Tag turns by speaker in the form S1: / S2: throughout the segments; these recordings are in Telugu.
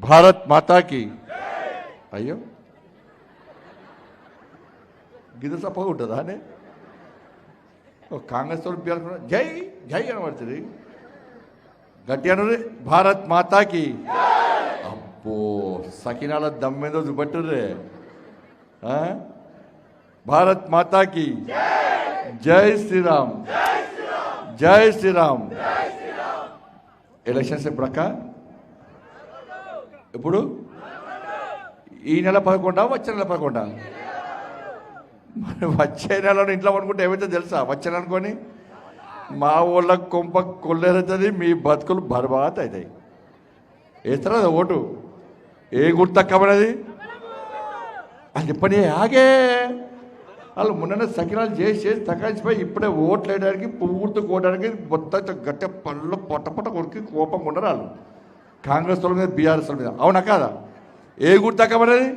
S1: భారత్ మాతాకి అయ్యో గిద సప్పగా ఉంటుందా అనే కాంగ్రెస్ వాళ్ళు పేర్కొన్న జై జై అని పడుతుంది గట్టి అన్నది భారత్ మాతాకి అబ్బో సకినాల దమ్మేదో చూపట్టుర్రే భారత్ మాతాకి జై శ్రీరామ్ జై శ్రీరామ్ ఎలక్షన్స్ ఎప్పుడక్క ఇప్పుడు ఈ నెల 11 వచ్చే నెల 11 వచ్చే నెలలో ఇంట్లో అనుకుంటే ఏమైతే తెలుసా వచ్చే నెల అనుకొని మా ఊళ్ళకి కొంప కొల్లేరుతుంది మీ బతుకులు బర్బాద్ అవుతాయి వేస్తారా ఓటు ఏ గుర్తక్కమనేది అది చెప్పని ఆగే వాళ్ళు మొన్న సకినాలు చేసి తగ్గించిపోయి ఇప్పుడే ఓట్లు వేయడానికి పూర్తి కోయడానికి మొత్తం గట్టి పళ్ళు పొట్ట కొరికి కోపంగా ఉండరు వాళ్ళు కాంగ్రెస్ వాళ్ళ మీద బీఆర్ఎస్ వాళ్ళ మీద అవునా కాదా ఏ గుర్తు తగ్గమనేది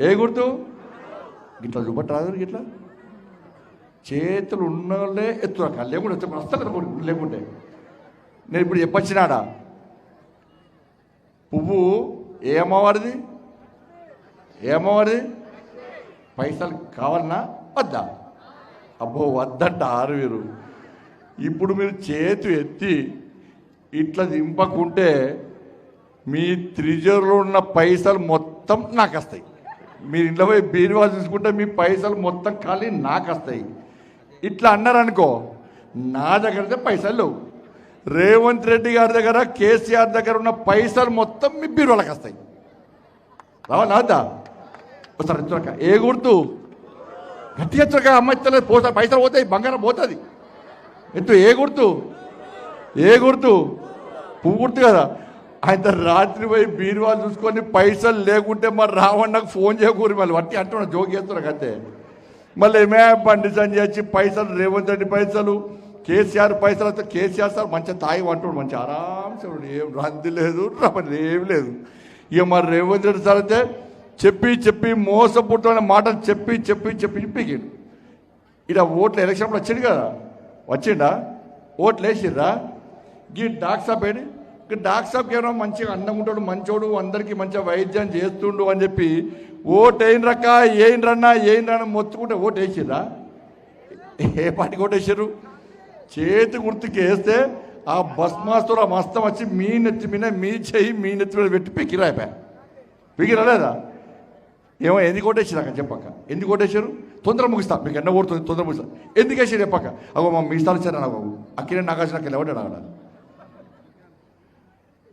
S1: ఏ గుర్తు గిట్లా చూపట్రాదు గిట్లా చేతులు ఉన్నోళ్ళే ఎత్తురక లేకుంటే ఎత్తు వస్తా లేకుంటే నేను ఇప్పుడు చెప్పొచ్చినాడా పువ్వు ఏమవారిది ఏమవారిది పైసలు కావాలన్నా వద్దా అబ్బో వద్దంట వీరు ఇప్పుడు మీరు చేతు ఎత్తి ఇట్లా దింపకుంటే మీ త్రిజర్లో ఉన్న పైసలు మొత్తం నాకు వస్తాయి మీరు ఇంట్లో పోయి బీరువా చూసుకుంటే మీ పైసలు మొత్తం ఖాళీ నాకు వస్తాయి ఇట్లా అన్నారనుకో నా దగ్గర అయితే పైసలు లేవు రేవంత్ రెడ్డి గారి దగ్గర కేసీఆర్ దగ్గర ఉన్న పైసలు మొత్తం మీ బీరువాలకు వస్తాయి రావాలి వద్దా ఒకసారి ఎత్తురక ఏ గుర్తు గట్టి ఎత్తురక అమ్మాయి పోతా పైసలు పోతాయి బంగారం పోతుంది ఎత్తు ఏ గుర్తు ఏ గుర్తు పువ్వు గుర్తు కదా ఆయన రాత్రి పోయి బీరువాలు చూసుకొని పైసలు లేకుంటే మరి రావణకు ఫోన్ చేయకూరి మళ్ళీ వట్టి అంటున్నా జోకి చేస్తున్నా అంతే మళ్ళీ ఏమే బండి సంజయ్ వచ్చి పైసలు రేవంత్ రెడ్డి పైసలు కేసీఆర్ పైసలు అయితే కేసీఆర్ సార్ మంచిగా తాగి అంటున్నాడు మంచి ఆరాంసే ఏం రంది లేదు రమ్మని ఏం లేదు ఇక మరి రేవంత్ రెడ్డి సార్ అయితే చెప్పి మోసపుట్టున్న మాటలు చెప్పి పీకిండు ఇక ఓట్లు ఎలక్షన్లో వచ్చిండు కదా వచ్చిండా ఓట్లు వేసిర్రా ఈ డాక్ షాప్ ఏడి డాక్ షాప్కి ఏమో మంచిగా అన్నం ఉంటాడు మంచోడు అందరికీ మంచిగా వైద్యం చేస్తుండు అని చెప్పి ఓటు వేయినరక్క ఏయినరన్నా మొత్తుకుంటే ఓటు వేసిర్రా ఏ పార్టీకి ఓటు వేసారు చేతి గుర్తుకి వేస్తే ఆ బస్ మాస్టర్ ఆ మస్తం వచ్చి మీ నెత్తి మీద మీ చెయ్యి మీ నెత్తి మీద పెట్టి పికిరా లేదా ఏమో ఎందుకు ఓటేసారు చెప్పక్క ఎందుకు ఓటేశారు తొందర ముగిస్తా మీకు ఎన్న ఓడుతుంది తొందర ముగిస్తా ఎందుకు వేసారు చెప్పక్క అగో మా మీ స్థానం ఇచ్చారు నాకు అక్కినే నాగార్జున ఎవడాడు అక్కడ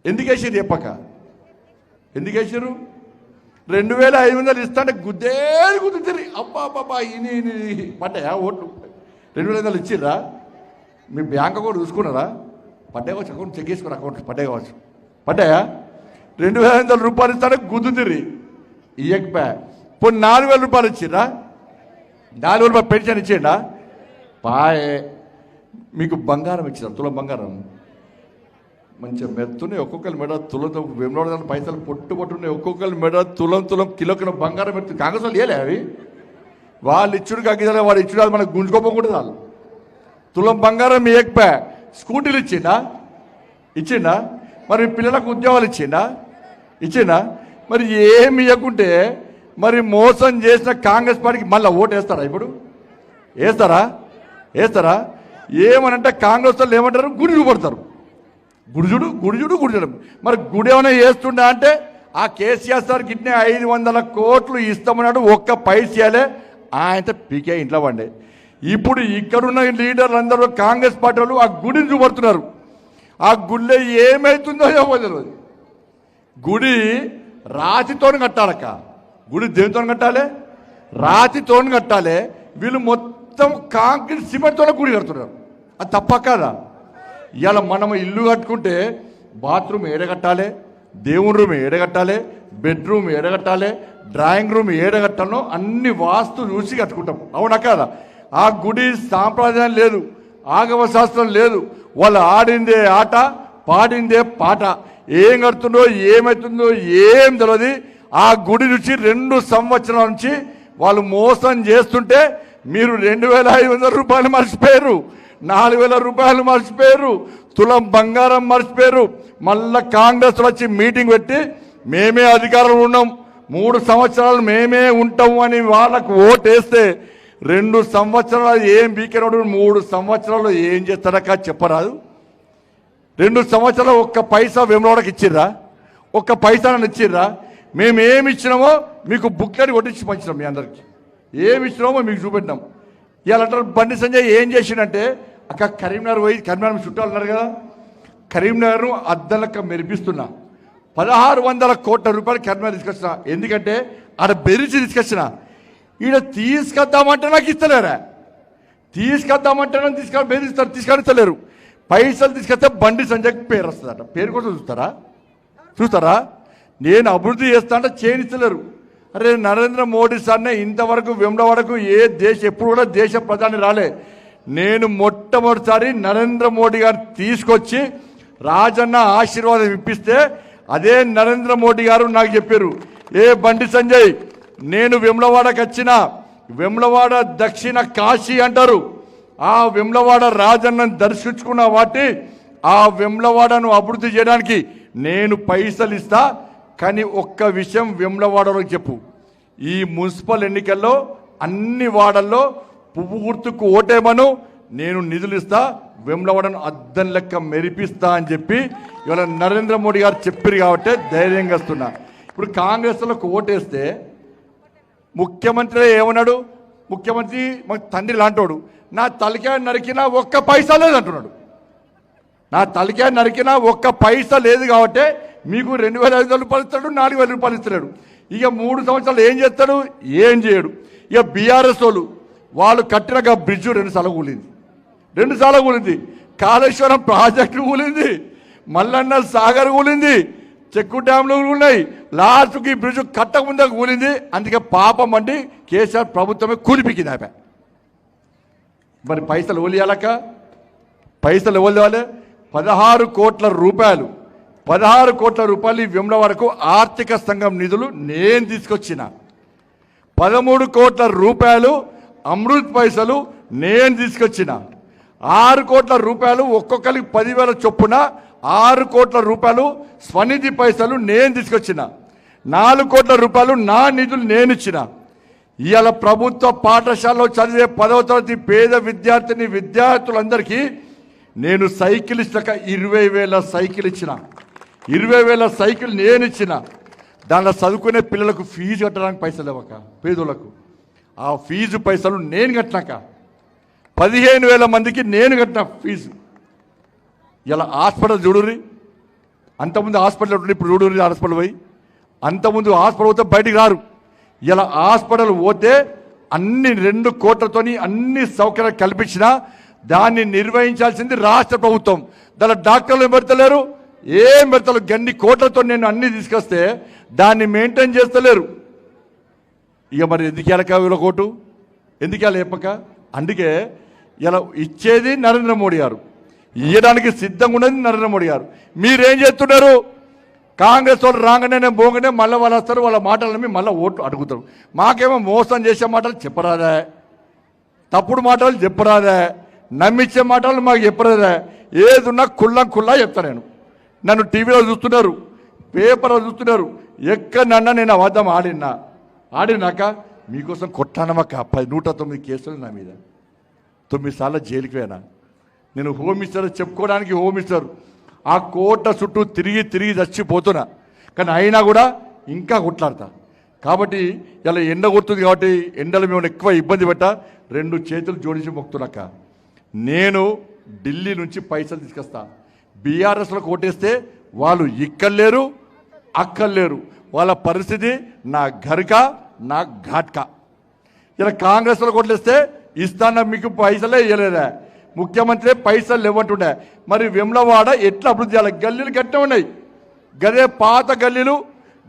S1: ఎందుకు వేసారు చెప్పక్క ఎందుకు వేసారు 2500 ఇస్తాంటే గుద్దేది కుదురుతుంది అబ్బా ఇని పడ్డాయా ఓట్లు 2500 ఇచ్చిర్రా మీ బ్యాంక్ అకౌంట్ చూసుకున్నారా పడ్డాయి కావచ్చు అకౌంట్ చెక్ చేసుకున్నారు అకౌంట్ పడ్డాయి కావచ్చు పడ్డాయా 2500 రూపాయలు ఇస్తానే గుద్దుతిరి ఇయ్యకపోయా పోనీ 4000 రూపాయలు ఇచ్చిర్రా 4000 రూపాయలు పెన్షన్ ఇచ్చిండా పాయే మీకు బంగారం ఇచ్చారు తులం బంగారం మంచిగా మెత్తున్నాయి ఒక్కొక్కరి మెడ తులంతో వెంబడ పైసలు పొట్టున్నాయి ఒక్కొక్కరి మెడ తులం కిలో బంగారం పెడుతుంది కాంగ్రెస్ వాళ్ళు ఏలే అవి వాళ్ళు ఇచ్చుడు కాకిదా వాడు ఇచ్చుడు అది మనకు గుంజుకోపోకూడదు వాళ్ళు తులం బంగారం ఇయ్యకపోయా స్కూటీలు ఇచ్చిండా మరి పిల్లలకు ఉద్యోగాలు ఇచ్చిండా మరి ఏమి ఇవ్వకుంటే మరి మోసం చేసిన కాంగ్రెస్ పార్టీకి మళ్ళీ ఓటు వేస్తారా ఇప్పుడు వేస్తారా ఏమనంటే కాంగ్రెస్ వాళ్ళు ఏమంటారు గుడి చూపడతారు గుడిజుడు మరి గుడి ఏమైనా వేస్తుండా అంటే ఆ కేసీఆర్ సార్ గిట్నే 500 కోట్లు ఇస్తామన్నాడు ఒక్క పైసలే ఆయనతో పీకే ఇంట్లో వండే ఇప్పుడు ఇక్కడున్న లీడర్లు అందరూ కాంగ్రెస్ పార్టీ వాళ్ళు ఆ గుడిని చూపడుతున్నారు ఆ గుడిలో ఏమవుతుందో తెలియదు గుడి రాతితో కట్టాలక్క గుడి దేనితో కట్టాలి రాతితో కట్టాలి వీళ్ళు మొత్తం కాంక్రీట్ సిమెంట్తో గుడి కడుతున్నారు అది తప్ప కాదా ఇవాళ మనం ఇల్లు కట్టుకుంటే బాత్రూమ్ ఏడగట్టాలి దేవుని రూమ్ ఏడగట్టాలి బెడ్రూమ్ ఏడగట్టాలి డ్రాయింగ్ రూమ్ ఏడగట్టాలో అన్ని వాస్తు చూసి కట్టుకుంటాం అవునా కాదా ఆ గుడి సాంప్రదాయం లేదు ఆగమ శాస్త్రం లేదు వాళ్ళు ఆడిందే ఆట పాడిందే పాట ఏం కడుతుందో ఏమవుతుందో ఏం తెలియదు ఆ గుడి నుంచి 2 సంవత్సరాల నుంచి వాళ్ళు మోసం చేస్తుంటే మీరు 2500 రూపాయలు మర్చిపోయారు 4000 రూపాయలు మర్చిపోయారు తులం బంగారం మర్చిపోయారు మళ్ళా కాంగ్రెస్ వచ్చి మీటింగ్ పెట్టి మేమే అధికారంలో ఉన్నాం 3 సంవత్సరాలు మేమే ఉంటాము అని వాళ్ళకు ఓటేస్తే 2 సంవత్సరాలు ఏం బీకేనాడు 3 సంవత్సరాలు ఏం చేస్తాడక చెప్పరాదు. 2 సంవత్సరాలు ఒక్క పైసా వేములవాడకి ఇచ్చిర్రా? ఒక్క పైసా ఇచ్చిర్రా? మేము ఏమి ఇచ్చినామో మీకు బుక్లెట్ కొట్టించి పంచినాం. మీ అందరికి ఏమి ఇచ్చినామో మీకు చూపెట్టినాం. ఇవాళ అంటారు బండి సంజయ్ ఏం చేసిండంటే అక్క కరీంనగర్ పోయి కరీంనగర్ చుట్టాలు ఉన్నారు కదా, కరీంనగర్ను అద్దలక్క మెరిపిస్తున్నా 1600 కోట్ల రూపాయలు కరీంనగర్ తీసుకొచ్చిన. ఎందుకంటే ఆడ బెరిచి తీసుకొచ్చిన. ఈడ తీసుకొద్దామంటే నాకు ఇస్తలేరా, తీసుకొద్దామంటే బెదిరిస్తారు, తీసుకొస్తలేరు. పైసలు తీసుకొస్తే బండి సంజయ్కి పేరు వస్తుందట. పేరు కోసం చూస్తారా? నేను అభివృద్ధి చేస్తా అంటే చేయనిస్తలేరు. అరే నరేంద్ర మోడీ సార్నే ఇంతవరకు వేములవాడకు ఎప్పుడు కూడా దేశ ప్రధాని రాలే. నేను మొట్టమొదటిసారి నరేంద్ర మోడీ గారు తీసుకొచ్చి రాజన్న ఆశీర్వాదం ఇప్పిస్తే అదే నరేంద్ర మోడీ గారు నాకు చెప్పారు, ఏ బండి సంజయ్ నేను వేములవాడకు వచ్చిన వేములవాడ దక్షిణ కాశీ అంటారు. ఆ వేములవాడ రాజన్నను దర్శించుకున్న వాటి ఆ వేములవాడను అభివృద్ధి చేయడానికి నేను పైసలు ఇస్తా. కానీ ఒక్క విషయం వేములవాడలో చెప్పు, ఈ మున్సిపల్ ఎన్నికల్లో అన్ని వాడల్లో పువ్వు గుర్తుకు ఓటేమను, నేను నిధులు ఇస్తా, వేములవాడను అద్దం లెక్క మెరిపిస్తా అని చెప్పి ఇవాళ నరేంద్ర మోడీ గారు చెప్పారు కాబట్టి ధైర్యంగా వస్తున్నా. ఇప్పుడు కాంగ్రెస్లకు ఓటేస్తే ముఖ్యమంత్రి ఏమన్నాడు? ముఖ్యమంత్రి మాకు తండ్రి లాంటోడు, నా తలకాయ నరికినా ఒక్క పైసా లేదు అంటున్నాడు. నా తలకాయ నరికినా ఒక్క పైసా లేదు కాబట్టి మీకు 2500 రూపాయలు ఇస్తాడు, 4000 రూపాయలు ఇస్తున్నాడు. ఇక 3 సంవత్సరాలు ఏం చేస్తాడు? ఏం చేయడు. ఇక బీఆర్ఎస్ వాళ్ళు కట్టిన బ్రిడ్జు 2 సార్లు కూలింది. కాళేశ్వరం ప్రాజెక్టు కూలింది, మల్లన్న సాగర్ కూలింది, చెక్కు డ్యాంలు ఉన్నాయి. లాస్ట్కి బ్రిడ్జు కట్టకముందే కూలింది. అందుకే పాపం అండి కేసీఆర్ ప్రభుత్వమే కూలిపికింది. ఆపే మరి పైసలు ఓలియాలక పైసలు ఇవ్వాలి. 16 కోట్ల రూపాయలు ఈ వేములవాడకు ఆర్థిక సంఘం నిధులు నేను తీసుకొచ్చిన. 13 కోట్ల రూపాయలు అమృత్ పైసలు నేను తీసుకొచ్చిన. 6 కోట్ల రూపాయలు ఒక్కొక్కరికి 10,000 చొప్పున 6 కోట్ల రూపాయలు స్వనిధి పైసలు నేను తీసుకొచ్చిన. 4 కోట్ల రూపాయలు నా నిధులు నేను ఇచ్చిన. ఇవాళ ప్రభుత్వ పాఠశాలలో చదివే 10వ తరగతి పేద విద్యార్థులందరికీ నేను సైకిల్ ఇస్తాక 20,000 సైకిల్ ఇచ్చిన. 20,000 సైకిల్ నేను ఇచ్చిన. దానిలో చదువుకునే పిల్లలకు ఫీజు కట్టడానికి పైసలు ఇవ్వక పేదోళ్లకు ఆ ఫీజు పైసలు నేను కట్టినాక 15,000 మందికి నేను కట్టిన ఫీజు. ఇలా హాస్పిటల్ చూడుర్రి, అంతకుముందు హాస్పిటల్ ఉంటుంది, ఇప్పుడు చూడుర్రి హాస్పిటల్ పోయి. అంతకుముందు హాస్పిటల్ పోతే బయటికి రారు. ఇలా హాస్పిటల్ పోతే అన్ని 2 కోట్లతోని అన్ని సౌకర్యాలు కల్పించినా దాన్ని నిర్వహించాల్సింది రాష్ట్ర ప్రభుత్వం. దాని డాక్టర్లు పెడతలేరు, ఏం పెడతలు. గన్ని కోట్లతో నేను అన్ని తీసుకొస్తే దాన్ని మెయింటైన్ చేస్తలేరు. ఇక మరి ఎందుకు వెళ్ళక వీళ్ళ కోటు ఎందుకు వెళ్ళ చెప్పక? అందుకే ఇలా ఇచ్చేది నరేంద్ర మోడీ గారు, ఇవ్వడానికి సిద్ధంగా ఉన్నది నరేంద్ర మోడీ గారు. మీరేం చేస్తున్నారు? కాంగ్రెస్ వాళ్ళు రాగానే పోగానే మళ్ళీ వాళ్ళు వస్తారు, వాళ్ళ మాటలని మళ్ళీ ఓట్లు అడుగుతారు. మాకేమో మోసం చేసే మాటలు చెప్పరాదా, తప్పుడు మాటలు చెప్పరాదా, నమ్మించే మాటలు మాకు చెప్పరాదా? ఏదున్నా కుల్లా చెప్తాను. నన్ను టీవీలో చూస్తున్నారు, పేపర్లో చూస్తున్నారు. ఎక్కడన్నా నేను అబద్ధం ఆడినాక మీకోసం కొట్టానమాక 109 కేసులు నా మీద, 9 సార్లు జైలుకి పోయినా. నేను హోమ్ మినిస్టర్ చెప్పుకోవడానికి హోమ్ మినిస్టర్ ఆ కోట చుట్టూ తిరిగి చచ్చిపోతున్నా. కానీ అయినా కూడా ఇంకా కొట్లాడతా. కాబట్టి ఇలా ఎండ కొడుతుంది కాబట్టి ఎండలు మేము ఎక్కువ ఇబ్బంది పెట్టా 2 చేతులు జోడించి మొక్కుతున్నాక. నేను ఢిల్లీ నుంచి పైసలు తీసుకొస్తా. బీఆర్ఎస్లో కోటేస్తే వాళ్ళు ఇక్కర్లేరు అక్కర్లేరు, వాళ్ళ పరిస్థితి నా ఘర్కా నా ఘాట్కా. ఇలా కాంగ్రెస్లో కొట్లేస్తే ఇస్తాన మీకు పైసలే ఇవ్వలేదా? ముఖ్యమంత్రి పైసలు లేవంటుండే. మరి వేములవాడ ఎట్లా అభివృద్ధి చేయాలి? గల్లీలు గట్టే ఉన్నాయి, గదే పాత గల్లీలు,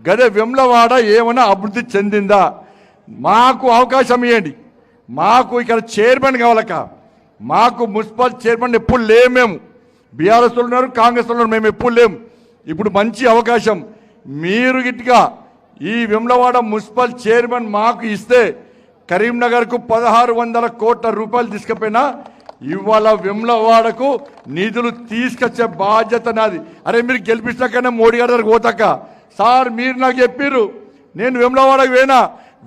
S1: గదే వేములవాడ ఏమైనా అభివృద్ధి చెందిందా? మాకు అవకాశం ఇవ్వండి. మాకు ఇక్కడ చైర్మన్ కావాలక, మాకు మున్సిపల్ చైర్మన్ ఎప్పుడు లేము. మేము బీఆర్ఎస్ ఉన్నారు, కాంగ్రెస్ ఉన్నారు, మేము ఎప్పుడు లేము. ఇప్పుడు మంచి అవకాశం. మీరు గిట్టిగా ఈ వేములవాడ మున్సిపల్ చైర్మన్ మాకు ఇస్తే కరీంనగర్కు 1600 కోట్ల రూపాయలు తీసుకుపోయినా ఇవాళ వెమ్లవాడకు నిధులు తీసుకొచ్చే బాధ్యత నాది. అరే మీరు గెలిపించాకనే మోడీ గారి దగ్గరకు పోతాక సార్ మీరు నాకు చెప్పిర్రు, నేను వెమ్లవాడకు పోయినా,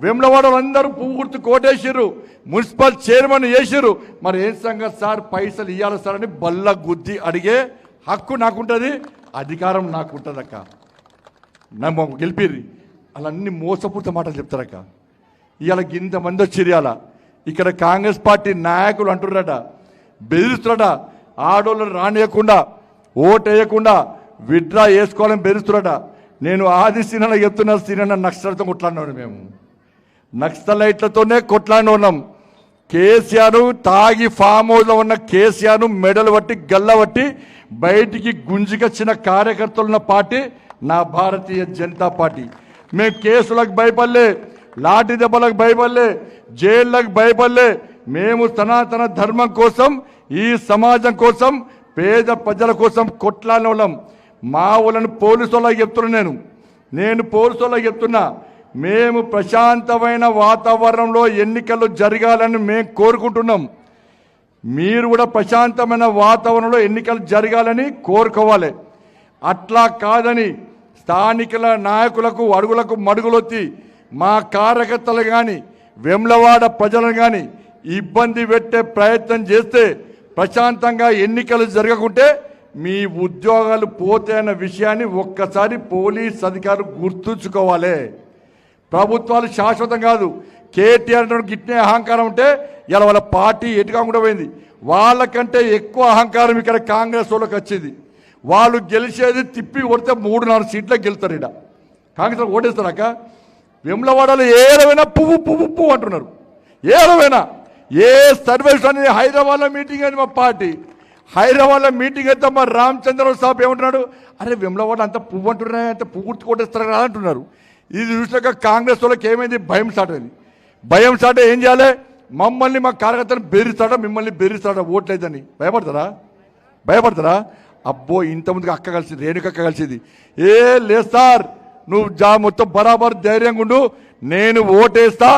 S1: వెమ్లవాడ అందరూ పువ్వు గుర్తు కోటేసిర్రు, మున్సిపల్ చైర్మన్ చేసిర్రు, మరి ఏం సంగతి సార్ పైసలు ఇవ్వాలి సార్ అని బల్ల గుద్ది అడిగే హక్కు నాకుంటుంది, అధికారం నాకుంటుందక్క. నమ్మ గెలిపిర్రి అలా అన్ని మోసపూర్త మాటలు చెప్తారక్క. ఇవాళ ఇంతమంది వచ్చిర్రు, ఇవాళ ఇక్కడ కాంగ్రెస్ పార్టీ నాయకులు అంటున్నారట, బెదిరిస్తున్నారట, ఆడోళ్ళు రానియకుండా ఓటు వేయకుండా విత్డ్రా వేసుకోవాలని బెదిరిస్తున్నారట. నేను ఆది సీనన్న చెప్తున్నా, సీనన్న నక్సలతో కొట్లాడినాడు, మేము నక్సలైట్లతోనే కొట్లాడిన ఉన్నాం. కేసీఆర్ తాగి ఫామ్ హౌస్లో ఉన్న కేసీఆర్ మెడలు పట్టి గల్ల పట్టి బయటికి గుంజుకొచ్చిన కార్యకర్తలున్న పార్టీ నా భారతీయ జనతా పార్టీ. మేము కేసులకు భయపడలే, లాఠీ దెబ్బలకు భయపడలే, జైళ్ళకు భయపడలే. మేము సనాతన ధర్మం కోసం, ఈ సమాజం కోసం, పేద ప్రజల కోసం కొట్లాడిన వాళ్ళం. మా వాళ్ళని పోలీసు వాళ్ళకి చెప్తున్నా, నేను పోలీసు వాళ్ళకి చెప్తున్నా, మేము ప్రశాంతమైన వాతావరణంలో ఎన్నికలు జరగాలని మేము కోరుకుంటున్నాం. మీరు కూడా ప్రశాంతమైన వాతావరణంలో ఎన్నికలు జరగాలని కోరుకోవాలి. అట్లా కాదని స్థానికుల నాయకులకు అడుగులకు మడుగులొత్తి మా కార్యకర్తలు కానీ వెమ్లవాడ ప్రజలను కానీ ఇబ్బంది పెట్టే ప్రయత్నం చేస్తే, ప్రశాంతంగా ఎన్నికలు జరగకుంటే మీ ఉద్యోగాలు పోతే అన్న విషయాన్ని ఒక్కసారి పోలీస్ అధికారులు గుర్తుంచుకోవాలి. ప్రభుత్వాలు శాశ్వతం కాదు. కేటీఆర్ గిట్నే అహంకారం ఉంటే ఇలా వాళ్ళ పార్టీ ఎటుకాకుండా పోయింది. వాళ్ళకంటే ఎక్కువ అహంకారం ఇక్కడ కాంగ్రెస్ వాళ్ళకి వచ్చింది. వాళ్ళు గెలిచేది తిప్పి కొడితే 3-4 సీట్లకు గెలుస్తారు. ఇక్కడ కాంగ్రెస్ ఓటేస్తారాక వెమ్లవాడలో ఏడవైనా పువ్వు పువ్వు పువ్వు అంటున్నారు. ఏడవైనా ఏ సర్వేస్ అనేది హైదరాబాద్లో మీటింగ్ అయింది మా పార్టీ. హైదరాబాద్లో మీటింగ్ అయితే మా రామచంద్రరావు సాబ్ ఏమంటున్నాడు, అరే వెమ్లవాడ అంత పువ్వు అంటున్నా, అంత పువ్వు గుర్తు కొట్టేస్తారు కదా అంటున్నారు. ఇది చూసాక కాంగ్రెస్ వాళ్ళకి ఏమైంది, భయం స్టార్ట్ అయింది. భయం స్టార్ట్ ఏం చేయాలి, మమ్మల్ని మా కార్యకర్తలు బెదిరిస్తాడా, మిమ్మల్ని బెదిరిస్తాడా ఓట్లేదని భయపడతారా? అబ్బో ఇంతమందికి అక్క కలిసింది, రేణుకక్క కలిసింది. ఏ లేదు సార్, నువ్వు మొత్తం బరాబర్ ధైర్యంగా ఉండు, నేను ఓటేస్తా,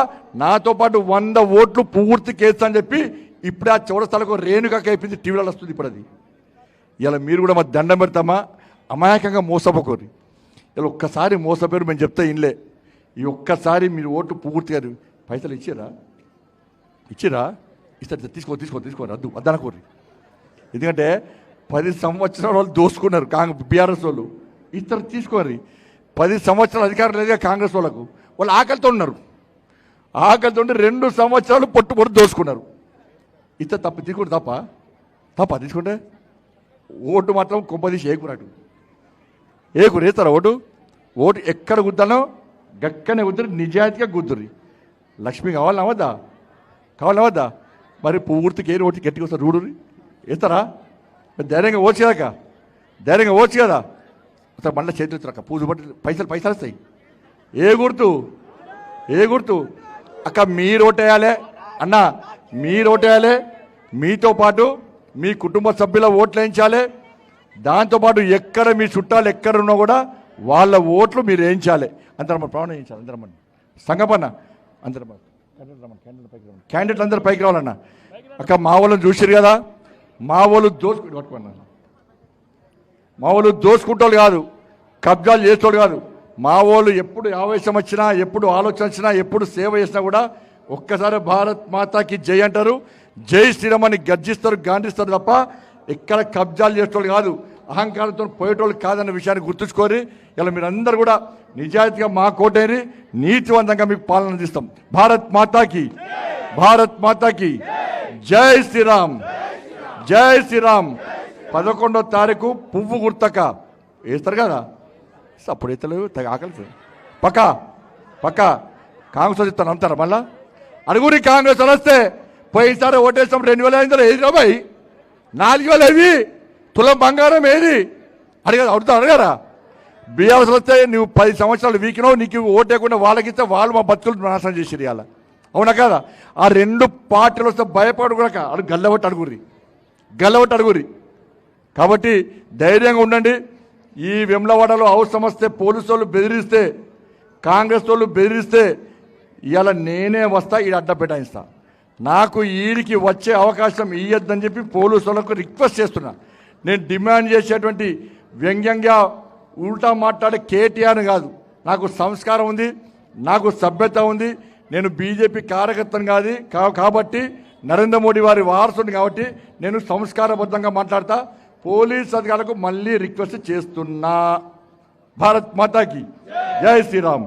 S1: నాతో పాటు 100 ఓట్లు పూర్తి కేస్తా అని చెప్పి ఇప్పుడే ఆ చౌరస్తాలకు రేణుకక్క అయిపోయింది, టీవీలో వస్తుంది ఇప్పుడు అది. ఇలా మీరు కూడా మా దండం పెడతామా, అమాయకంగా మోసపోకోరు. ఇలా ఒక్కసారి మోసపోయారు మేము చెప్తా ఇన్లే. ఈ ఒక్కసారి మీరు ఓట్లు పూర్తిగా పైసలు ఇచ్చిరా ఇస్తారు, తీసుకో రద్దు వద్దనకూరి. ఎందుకంటే 10 సంవత్సరాలు వాళ్ళు దోసుకున్నారు బీఆర్ఎస్ వాళ్ళు, ఇస్తారు తీసుకోరు. 10 సంవత్సరాలు అధికారం లేదుగా కాంగ్రెస్ వాళ్ళకు, వాళ్ళు ఆకలితో ఉన్నారు. ఆకలితో 2 సంవత్సరాలు పొట్టు దోసుకున్నారు. ఇస్తే తీసుకుంటే తప్ప తీసుకుంటే ఓటు మాత్రం కొంపదీసి ఏకురాటు వేస్తారా? ఓటు ఎక్కడ గుద్దానో గక్కనే గుద్దురు, నిజాయితీగా గుద్దురి. లక్ష్మి కావాలన్నా వద్దా? మరి పూర్తికి ఏరు ఓటు గట్టిగా వస్తారు రూడురి వేస్తారా? ధైర్యంగా ఓచ్చు కదా అసలు మళ్ళీ చేతులు ఇస్తారక్క, పూజ బట్టి పైసలు వస్తాయి. ఏ గుర్తు అక్క మీరు ఓటేయాలి అన్న, మీరు ఓటేయాలి. మీతో పాటు మీ కుటుంబ సభ్యుల ఓట్లు వేయించాలి. దాంతోపాటు ఎక్కడ మీ చుట్టాలు ఎక్కడ ఉన్నా కూడా వాళ్ళ ఓట్లు మీరు వేయించాలి. అందరం ప్రాణం వేయించాలి. అందరం సంగపన్న అందరం క్యాండిడేట్లు అందరూ పైకి రావాలన్న. అక్క మా వాళ్ళని చూసిరు కదా, మా వాళ్ళు దోసుకుంటోళ్ళు కాదు, కబ్జాలు చేసేవాళ్ళు కాదు. మా వాళ్ళు ఎప్పుడు ఆవేశం వచ్చినా, ఎప్పుడు ఆలోచన వచ్చినా, ఎప్పుడు సేవ చేసినా కూడా ఒక్కసారి భారత్ మాతాకి జై అంటారు, జై శ్రీరామ్ అని గర్జిస్తారు, గాంధిస్తారు తప్ప ఎక్కడ కబ్జాలు చేసేవాళ్ళు కాదు, అహంకారంతో పోయేటోళ్ళు కాదన్న విషయాన్ని గుర్తుంచుకోరి. ఇలా మీరందరూ కూడా నిజాయితీగా మా కోటేరి నీతివంతంగా మీకు పాలన అందిస్తాం. భారత్ మాతాకి జై శ్రీరామ్. 11వ తారీఖు పువ్వు గుర్తక వేస్తారు కదా, అప్పుడు వేస్తలేవు ఆకలి పక్క కాంగ్రెస్ ఇస్తాను అంటారా? మళ్ళా అడుగురి కాంగ్రెస్ వస్తే పోయినసారి ఓటేస్తాం 2005 ఏది రాబాయి 4000 అవి తులం బంగారం ఏది అడగారా? బీఆర్ఎస్ వస్తే నువ్వు 10 సంవత్సరాలు వీకినావు, నీకు ఓటేయకుండా వాళ్ళకిస్తే వాళ్ళు మా బతుకులు నాశనం చేసి ఇవ్వాలి. అవునా కదా? ఆ 2 పార్టీలు వస్తే భయపడకుండా గల్లబట్టి అడుగురి. కాబట్టి ధైర్యంగా ఉండండి. ఈ వెమ్లవాడలో అవసరం వస్తే పోలీసు వాళ్ళు బెదిరిస్తే, కాంగ్రెస్ వాళ్ళు బెదిరిస్తే ఇవాళ నేనే వస్తా, ఈ అడ్డ పెట్టాయిస్తా. నాకు ఈడికి వచ్చే అవకాశం ఇయ్యొద్దని చెప్పి పోలీసులకు రిక్వెస్ట్ చేస్తున్నా. నేను డిమాండ్ చేసేటువంటి వ్యంగ్యంగా ఉల్టా మాట్లాడే కేటీఆర్ కాదు. నాకు సంస్కారం ఉంది, నాకు సభ్యత ఉంది. నేను బీజేపీ కార్యకర్తను కాబట్టి నరేంద్ర మోడీ వారి వారసుని కాబట్టి నేను సంస్కారబద్ధంగా మాట్లాడతా. పోలీస్ అధికారులకు మళ్ళీ రిక్వెస్ట్ చేస్తున్నా. భారత్ మాతాకి జై శ్రీరామ్.